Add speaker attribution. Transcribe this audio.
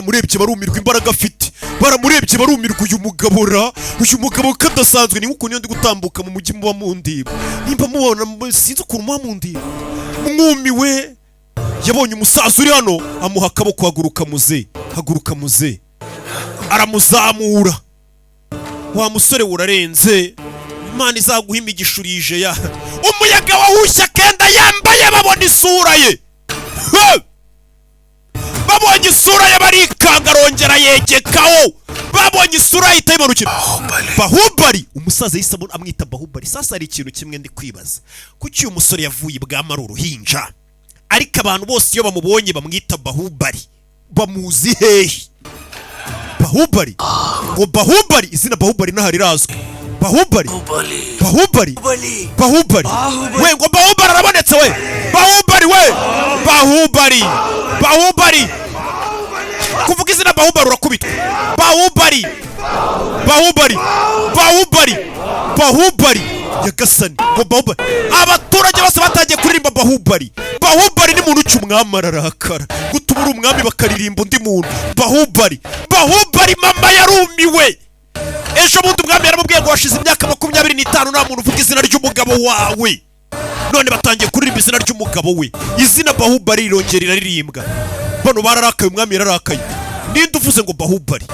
Speaker 1: baramurebye barumirwa imbaraga afite, baramurebye barumirwa uyu mugabo kadasanzwe. Ni nkuko ndi gutambuka mu mujyi muba mundiba, nimba mubona sinzi ukuntu muba mundiba. Umwumi we yabonye umusaza uri hano, amuha akaboko, haguruka muze, aramuzamura. Wa musore urarenze, Imana izaguha imigisha urije ya. Umuyaga wahushya kenda yambaye, babona isura ye, babonye isura ye barikanga, arongera yegekaho, babonye isura ye ihita yimanukira. Bahubali, umusaza yise amwita Bahubali. Sasa hari ikintu kimwe ndi kwibaza, kuki uyu musore yavuye ibwami ari uruhinja, ariko abantu bose iyo bamubonye bamwita Bahubali, bamuzi hehe? Bahubali, ngo Bahubali, izina Bahubali ntahari razwi. Bahubali, we ngo Bahubali arabonetse we, Bahubali, kuvuga izina Bahubali urakubitwa. Bahubali yagasani, ngo Bahubali. Abaturage bose batangiye kuririmba Bahubali ni muntu cy'umwami ararakara, gutubura umwami bakaririmba undi muntu. Bahubali, mama yarumiwe. Ejo bundi umwami yaramubwiye ngo washize imyaka 25 nta muntu uvuga izina ry'umugabo wawe, none batangiye kuririmba izina ry'umugabo we. Izina Bahubali rirongera riririmbwa. Bano bararakaye, umwami yararakaye. Ninde uvuze ngo Bahubali?